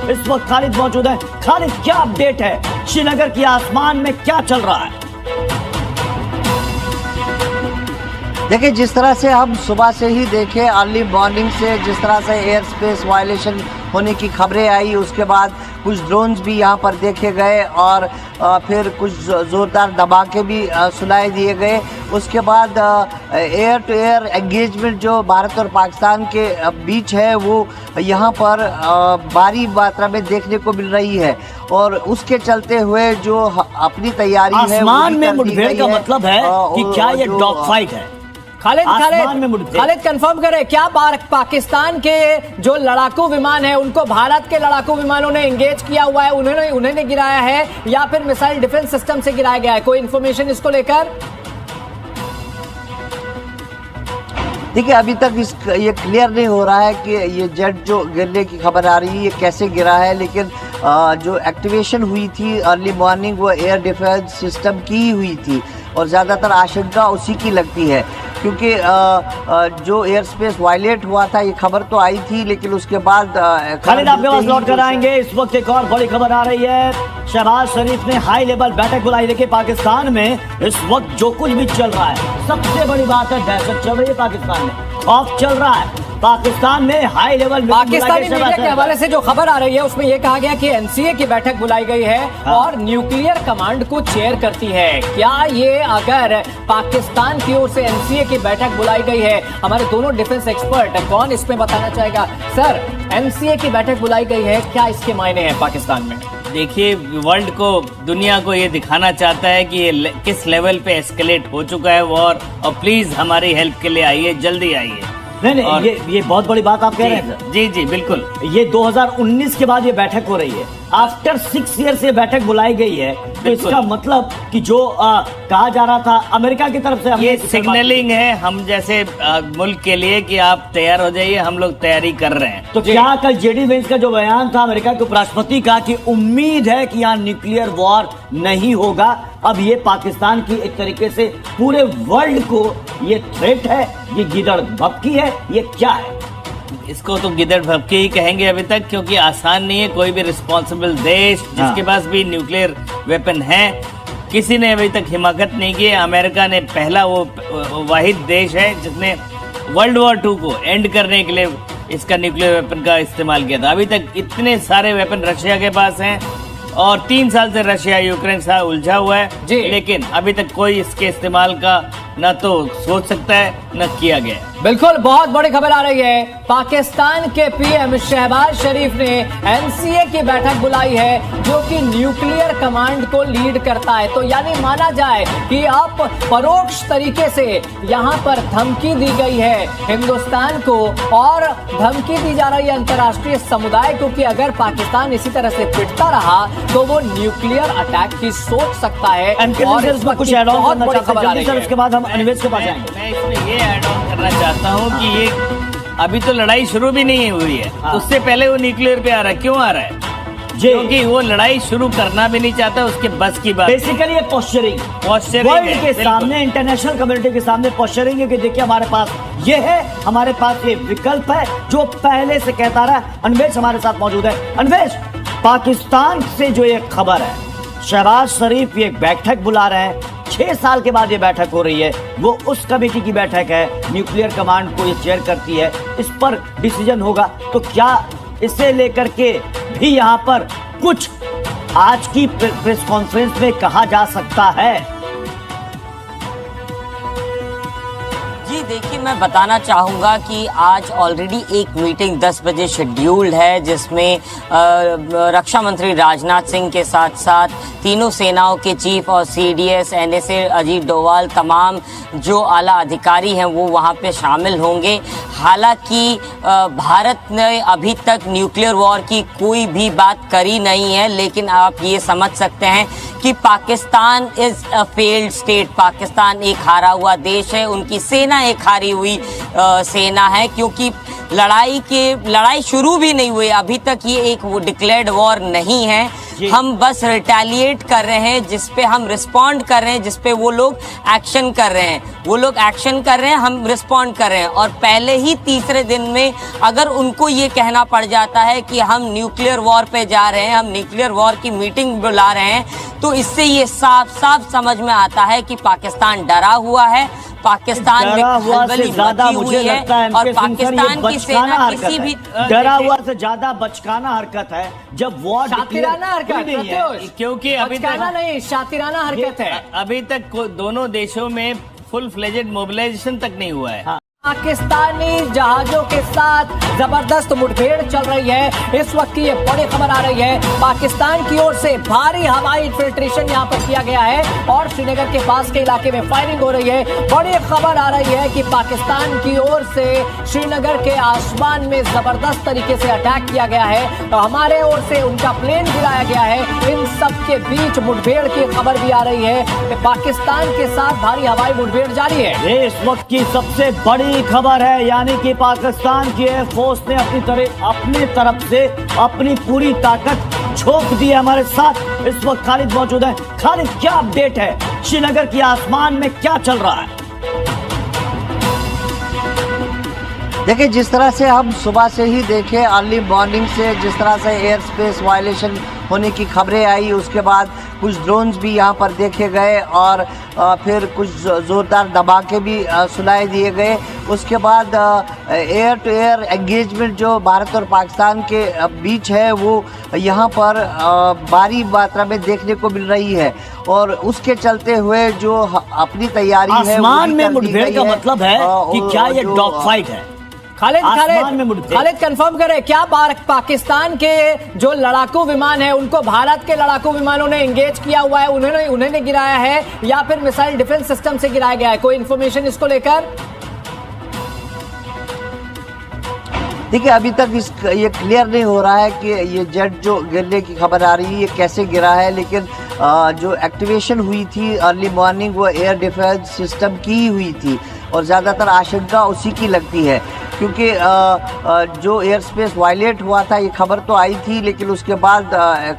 इस वक्त खालिद मौजूद है। खालिद, क्या अपडेट है? श्रीनगर की आसमान में क्या चल रहा है? देखिए, जिस तरह से हम सुबह से ही देखे, अर्ली मॉर्निंग से जिस तरह से एयर स्पेस वायलेशन होने की खबरें आई, उसके बाद कुछ ड्रोन्स भी यहाँ पर देखे गए और फिर कुछ ज़ोरदार धमाके भी सुनाए दिए गए। उसके बाद एयर टू एयर एंगेजमेंट जो भारत और पाकिस्तान के बीच है वो यहाँ पर भारी मात्रा में देखने को मिल रही है और उसके चलते हुए जो अपनी तैयारी है आसमान में मुठभेड़ का मतलब है कि क्या ये डॉग फाइट है? खालिद कंफर्म करें, क्या पाकिस्तान के जो लड़ाकू विमान है उनको भारत के लड़ाकू विमानों ने एंगेज किया हुआ है, उन्होंने गिराया है या फिर मिसाइल डिफेंस सिस्टम से गिराया गया है? कोई इंफॉर्मेशन इसको लेकर? देखिए, अभी तक ये क्लियर नहीं हो रहा है कि ये जेट जो गिरने की खबर आ रही है ये कैसे गिरा है, लेकिन जो एक्टिवेशन हुई थी अर्ली मॉर्निंग वो एयर डिफेंस सिस्टम की ही हुई थी और ज़्यादातर आशंका उसी की लगती है, क्योंकि जो एयर स्पेस वायलेट हुआ था ये खबर तो आई थी, लेकिन उसके बाद खालिद आपके पास लौट कर आएंगे। इस वक्त एक और बड़ी खबर आ रही है, शहबाज शरीफ ने हाई लेवल बैठक बुलाई। देखिए, पाकिस्तान में इस वक्त जो कुछ भी चल रहा है, सबसे बड़ी बात है दहशत चल रही है पाकिस्तान में, खौफ चल रहा है पाकिस्तान में। हाई लेवल पाकिस्तानी मीडिया के हवाले से जो खबर आ रही है उसमें यह कहा गया कि एनसीए की बैठक बुलाई गई है और न्यूक्लियर कमांड को चेयर करती है। क्या ये अगर पाकिस्तान की ओर से एनसीए की बैठक बुलाई गई है, हमारे दोनों डिफेंस एक्सपर्ट कौन इसमें बताना चाहेगा? सर, एनसीए की बैठक बुलाई गई है, क्या इसके मायने हैं पाकिस्तान में? देखिए, वर्ल्ड को, दुनिया को ये दिखाना चाहता है कि ये किस लेवल पे एस्केलेट हो चुका है वॉर, और प्लीज हमारी हेल्प के लिए आइए, जल्दी आइए। नहीं, ये बहुत बड़ी बात आप कह रहे हैं। जी जी बिल्कुल। ये 2019 के बाद ये बैठक हो रही है, आफ्टर 6 ईयर से बैठक बुलाई गई है, तो इसका मतलब कि जो कहा जा रहा था अमेरिका की तरफ से, ये सिग्नलिंग है हम जैसे मुल्क के लिए कि आप तैयार हो जाइए, हम लोग तैयारी कर रहे हैं। तो क्या कल जेडी वेंस का जो बयान था अमेरिका के उपराष्ट्रपति का कि उम्मीद है कि यहाँ न्यूक्लियर वॉर नहीं होगा, अब ये पाकिस्तान की एक तरीके से पूरे वर्ल्ड को ये थ्रेट है, ये गिदड़ भपकी है, ये क्या है? इसको तो गिदड़ भपकी ही कहेंगे अभी तक, क्योंकि आसान नहीं है। कोई भी रिस्पॉन्सिबल देश जिसके पास भी न्यूक्लियर वेपन है, किसी ने अभी तक हिमाकत नहीं की। अमेरिका ने पहला वो वाहिद देश है जिसने वर्ल्ड वॉर 2 को एंड करने के लिए इसका न्यूक्लियर वेपन का इस्तेमाल किया था। अभी तक इतने सारे वेपन रशिया के पास हैं और 3 साल से रशिया यूक्रेन से उलझा हुआ है, लेकिन अभी तक कोई इसके इस्तेमाल का न तो सोच सकता है न किया गया। बिल्कुल, बहुत बड़ी खबर आ रही है, पाकिस्तान के पीएम शहबाज शरीफ ने एनसीए की बैठक बुलाई है जो कि न्यूक्लियर कमांड को लीड करता है। तो यानी माना जाए कि अब परोक्ष तरीके से यहाँ पर धमकी दी गई है हिंदुस्तान को और धमकी दी जा रही है अंतर्राष्ट्रीय समुदाय को कि अगर पाकिस्तान इसी तरह से पिटता रहा तो वो न्यूक्लियर अटैक की सोच सकता है। और कुछ ऐड ऑन करना चाहते हैं, उसके बाद हम अनिवेश के पास जाएंगे। मैं इसमें ये ऐड ऑन करना चाहता हूँ कि ये अभी तो लड़ाई शुरू भी नहीं हुई है, उससे पहले वो न्यूक्लियर पे आ रहा है। क्यों आ रहा है? क्योंकि वो लड़ाई शुरू करना भी नहीं चाहता, उसके बस की बात। बेसिकली ये पोस्चरिंग वर्ल्ड के सामने, इंटरनेशनल कम्युनिटी के सामने पोस्चरिंग है कि देखिए हमारे पास ये है, हमारे पास ये विकल्प है, जो पहले से कहता रहा। अनवेश हमारे साथ मौजूद है। अनवेश, पाकिस्तान से जो ये खबर है, शहबाज शरीफ ये बैठक बुला रहे हैं, 6 साल के बाद ये बैठक हो रही है, वो उस कमेटी की बैठक है, न्यूक्लियर कमांड को ये चेयर करती है, इस पर डिसीजन होगा। तो क्या इसे लेकर के भी यहाँ पर कुछ आज की प्रेस कॉन्फ्रेंस में कहा जा सकता है? जी देखिए, मैं बताना चाहूँगा कि आज ऑलरेडी एक मीटिंग 10 बजे शेड्यूल्ड है, जिसमें रक्षा मंत्री राजनाथ सिंह के साथ साथ तीनों सेनाओं के चीफ और सीडीएस, एनएसए, अजीत डोवाल, तमाम जो आला अधिकारी हैं वो वहाँ पे शामिल होंगे। हालांकि भारत ने अभी तक न्यूक्लियर वॉर की कोई भी बात करी नहीं है, लेकिन आप ये समझ सकते हैं कि Pakistan is a failed state. Pakistan एक हारा हुआ देश है, उनकी सेना एक हारी हुई सेना है, क्योंकि लड़ाई शुरू भी नहीं हुई, अभी तक ये एक वो डिक्लेयर्ड वॉर नहीं है। हम बस रिटेलिएट कर रहे हैं, जिस पे हम रिस्पॉन्ड कर रहे हैं, जिस पे वो लोग एक्शन कर रहे हैं। वो लोग एक्शन कर रहे हैं, हम रिस्पॉन्ड कर रहे हैं। और पहले ही तीसरे दिन में अगर उनको ये कहना पड़ जाता है कि हम न्यूक्लियर वॉर पे जा रहे हैं, हम न्यूक्लियर वॉर की मीटिंग बुला रहे हैं, तो इससे ये साफ साफ समझ में आता है कि पाकिस्तान डरा हुआ है, पाकिस्तान में खलबली मची हुई है और पाकिस्तान की सेना किसी भी डरा हुआ से ज्यादा बचकाना हरकत है जब वॉर शातिराना हरकत है, क्योंकि अभी बचकाना नहीं, शातिराना हरकत है। अभी तक दोनों देशों में फुल फ्लेजेड मोबिलाइजेशन तक नहीं हुआ है। पाकिस्तानी जहाजों के साथ जबरदस्त मुठभेड़ चल रही है। इस वक्त की ये बड़ी खबर आ रही है, पाकिस्तान की ओर से भारी हवाई इन्फिल्ट्रेशन यहां पर किया गया है और श्रीनगर के पास के इलाके में फायरिंग हो रही है। बड़ी खबर आ रही है कि पाकिस्तान की ओर से श्रीनगर के आसमान में जबरदस्त तरीके से अटैक किया गया है, तो हमारे ओर से उनका प्लेन गिराया गया है। इन सब के बीच मुठभेड़ की खबर भी आ रही है कि पाकिस्तान के साथ भारी हवाई मुठभेड़ जारी है। ये इस वक्त की सबसे बड़ी खबर है, यानी कि पाकिस्तान की एयरफोर्स ने अपनी तरफ से अपनी पूरी ताकत झोंक दी है। हमारे साथ इस वक्त खालिद मौजूद है। खालिद, क्या अपडेट है, श्रीनगर के आसमान में क्या चल रहा है? देखिए, जिस तरह से हम सुबह से ही देखे, अर्ली मॉर्निंग से जिस तरह से एयर स्पेस वायलेशन होने की खबरें आई, उसके बाद कुछ ड्रोन्स भी यहाँ पर देखे गए और फिर कुछ ज़ोरदार धमाके भी सुनाए दिए गए। उसके बाद एयर टू एयर एंगेजमेंट जो भारत और पाकिस्तान के बीच है, वो यहाँ पर भारी मात्रा में देखने को मिल रही है और उसके चलते हुए जो अपनी तैयारी है आसमान में मुठभेड़ का मतलब है कि क्या ये डॉग फाइट है? खालिद कंफर्म करें, क्या पाकिस्तान के जो लड़ाकू विमान है उनको भारत के लड़ाकू विमानों ने एंगेज किया हुआ है, उन्होंने गिराया है या फिर मिसाइल डिफेंस सिस्टम से गिराया गया है? कोई इन्फॉर्मेशन इसको लेकर? देखिए, अभी तक ये क्लियर नहीं हो रहा है कि ये जेट जो गिरने की खबर आ रही है ये कैसे गिरा है, लेकिन जो एक्टिवेशन हुई थी अर्ली मॉर्निंग वो एयर डिफेंस सिस्टम की ही हुई थी और ज़्यादातर आशंका उसी की लगती है, क्योंकि जो एयर स्पेस वायलेट हुआ था ये खबर तो आई थी, लेकिन उसके बाद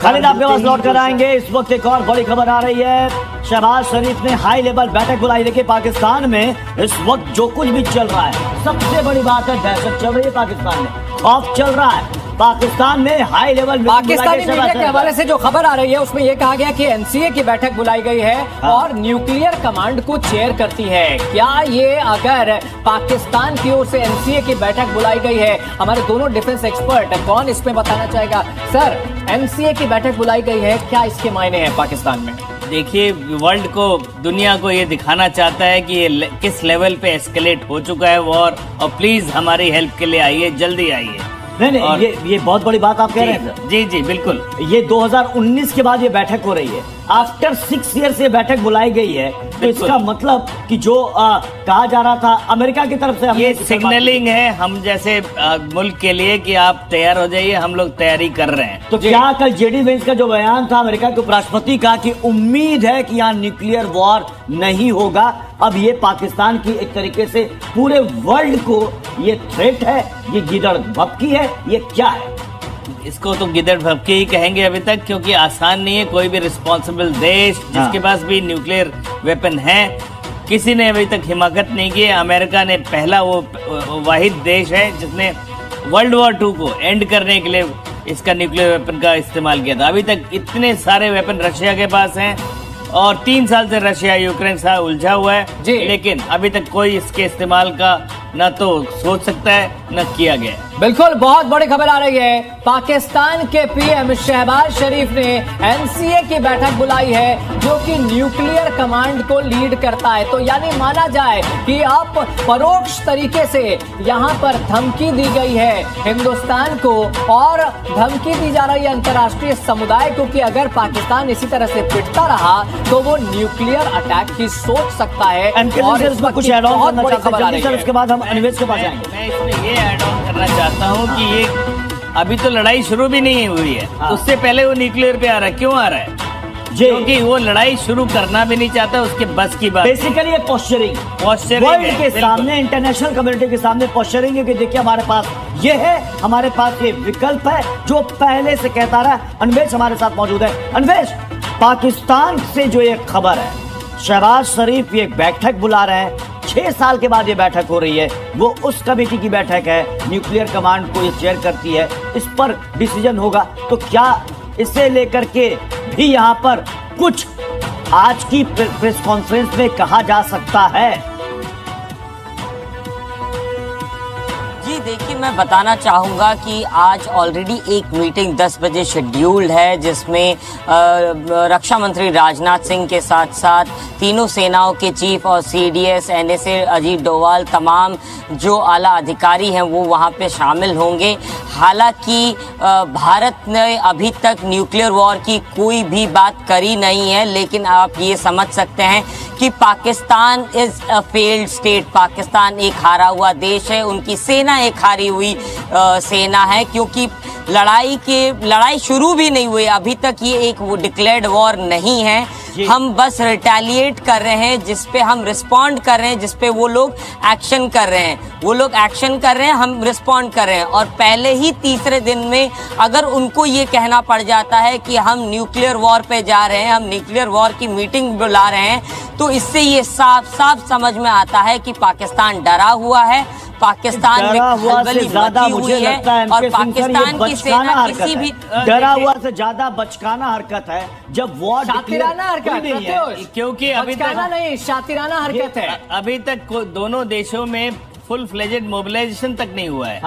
खालिद आपके पास लौट कर आएंगे। इस वक्त एक और बड़ी खबर आ रही है, शहबाज शरीफ ने हाई लेवल बैठक बुलाई। देखिए, पाकिस्तान में इस वक्त जो कुछ भी चल रहा है, सबसे बड़ी बात है दहशत चल रही है पाकिस्तान में, खौफ चल रहा है पाकिस्तान में। हाई लेवल पाकिस्तानी मीडिया के हवाले से जो खबर आ रही है उसमें यह कहा गया कि एनसीए की बैठक बुलाई गई है और न्यूक्लियर कमांड को चेयर करती है। क्या ये अगर पाकिस्तान की ओर से एनसीए की बैठक बुलाई गई है, हमारे दोनों डिफेंस एक्सपर्ट कौन इसमें बताना चाहेगा? सर, एनसीए की बैठक बुलाई गई है, क्या इसके मायने हैं पाकिस्तान में? देखिए, वर्ल्ड को, दुनिया को ये दिखाना चाहता है कि ये किस लेवल पे एस्केलेट हो चुका है वॉर, और प्लीज हमारी हेल्प के लिए आइए, जल्दी आइए। नहीं, ये बहुत बड़ी बात आप कह रहे हैं सर। जी बिल्कुल। ये 2019 के बाद ये बैठक हो रही है, आफ्टर 6 ईयर से बैठक बुलाई गई है, तो इसका मतलब कि जो कहा जा रहा था अमेरिका की तरफ से, ये सिग्नलिंग है हम जैसे मुल्क के लिए कि आप तैयार हो जाइए, हम लोग तैयारी कर रहे हैं। तो क्या कल जेडी वेंस का जो बयान था अमेरिका के उपराष्ट्रपति का कि उम्मीद है कि यहाँ न्यूक्लियर वॉर नहीं होगा, अब ये पाकिस्तान की एक तरीके से पूरे वर्ल्ड को ये थ्रेट है, ये गिदड़ भपकी है, ये क्या है? इसको तो गिदड़ भपके ही कहेंगे अभी तक, क्योंकि आसान नहीं है। कोई भी रिस्पॉन्सिबल देश जिसके पास भी न्यूक्लियर वेपन है, किसी ने अभी तक हिमाकत नहीं की। अमेरिका ने पहला वो वाहिद देश है जिसने वर्ल्ड वॉर 2 को एंड करने के लिए इसका न्यूक्लियर वेपन का इस्तेमाल किया था। अभी तक इतने सारे वेपन रशिया के पास हैं और 3 साल से रशिया यूक्रेन से उलझा हुआ है, लेकिन अभी तक कोई इसके इस्तेमाल का न तो सोच सकता है न किया गया। बिल्कुल, बहुत बड़ी खबर आ रही है, पाकिस्तान के पीएम शहबाज शरीफ ने एनसीए की बैठक बुलाई है जो कि न्यूक्लियर कमांड को लीड करता है। तो यानी माना जाए कि अब परोक्ष तरीके से यहां पर धमकी दी गई है हिंदुस्तान को और धमकी दी जा रही है अंतर्राष्ट्रीय समुदाय को कि अगर पाकिस्तान इसी तरह से पिटता रहा तो वो न्यूक्लियर अटैक की सोच सकता है। और इसमें कुछ ऐड ऑन करना चाहते हैं सर, उसके बाद हम अनवेज के पास जाएंगे। मैं इसमें ये ऐड ऑन करना चाहता हूँ कि ये अभी तो लड़ाई शुरू भी नहीं हुई है, उससे पहले वो न्यूक्लियर पे आ रहा है। क्यों आ रहा है? जी। क्योंकि वो लड़ाई शुरू करना भी नहीं चाहता, उसके बस की बात। बेसिकली ये पोस्चरिंग वर्ल्ड के सामने, इंटरनेशनल कम्युनिटी के सामने पोस्चरिंग है कि देखिए हमारे पास ये है, हमारे पास ये विकल्प है जो पहले से कहता रहा। अन्वेष हमारे साथ मौजूद है। अन्वेष, पाकिस्तान से जो एक खबर है, शहबाज शरीफ ये एक बैठक बुला रहे हैं, 6 साल के बाद ये बैठक हो रही है। वो उस कमेटी की बैठक है, न्यूक्लियर कमांड को ये चेयर करती है, इस पर डिसीजन होगा। तो क्या इसे लेकर के भी यहाँ पर कुछ आज की प्रेस कॉन्फ्रेंस में कहा जा सकता है? जी देखिए, मैं बताना चाहूँगा कि आज ऑलरेडी एक मीटिंग 10 बजे शेड्यूल्ड है, जिसमें रक्षा मंत्री राजनाथ सिंह के साथ साथ तीनों सेनाओं के चीफ और सीडीएस, एनएसए, अजीत डोवाल, तमाम जो आला अधिकारी हैं वो वहाँ पे शामिल होंगे। हालांकि भारत ने अभी तक न्यूक्लियर वॉर की कोई भी बात करी नहीं है, लेकिन आप ये समझ सकते हैं कि Pakistan is a failed state. Pakistan एक हारा हुआ देश है, उनकी सेना एक हारी हुई सेना है, क्योंकि लड़ाई शुरू भी नहीं हुई अभी तक। ये एक वो डिक्लेयर्ड वॉर नहीं है, हम बस रिटेलिएट कर रहे हैं, जिस पे हम रिस्पॉन्ड कर रहे हैं, जिस पे वो लोग एक्शन कर रहे हैं। वो लोग एक्शन कर रहे हैं, हम रिस्पॉन्ड कर रहे हैं। और पहले ही तीसरे दिन में अगर उनको ये कहना पड़ जाता है कि हम न्यूक्लियर वॉर पे जा रहे हैं, हम न्यूक्लियर वॉर की मीटिंग बुला रहे हैं, तो इससे ये साफ साफ समझ में आता है कि पाकिस्तान डरा हुआ है, पाकिस्तान में खलबली मची हुई है, और पाकिस्तान की सेना किसी भी डरा हुआ से ज्यादा बचकाना हरकत है जब वॉर शातिराना हरकत है, क्योंकि अभी तक नहीं, शातिराना हरकत है। अभी तक दोनों देशों में फुल फ्लेजेड मोबिलाइजेशन तक नहीं हुआ है।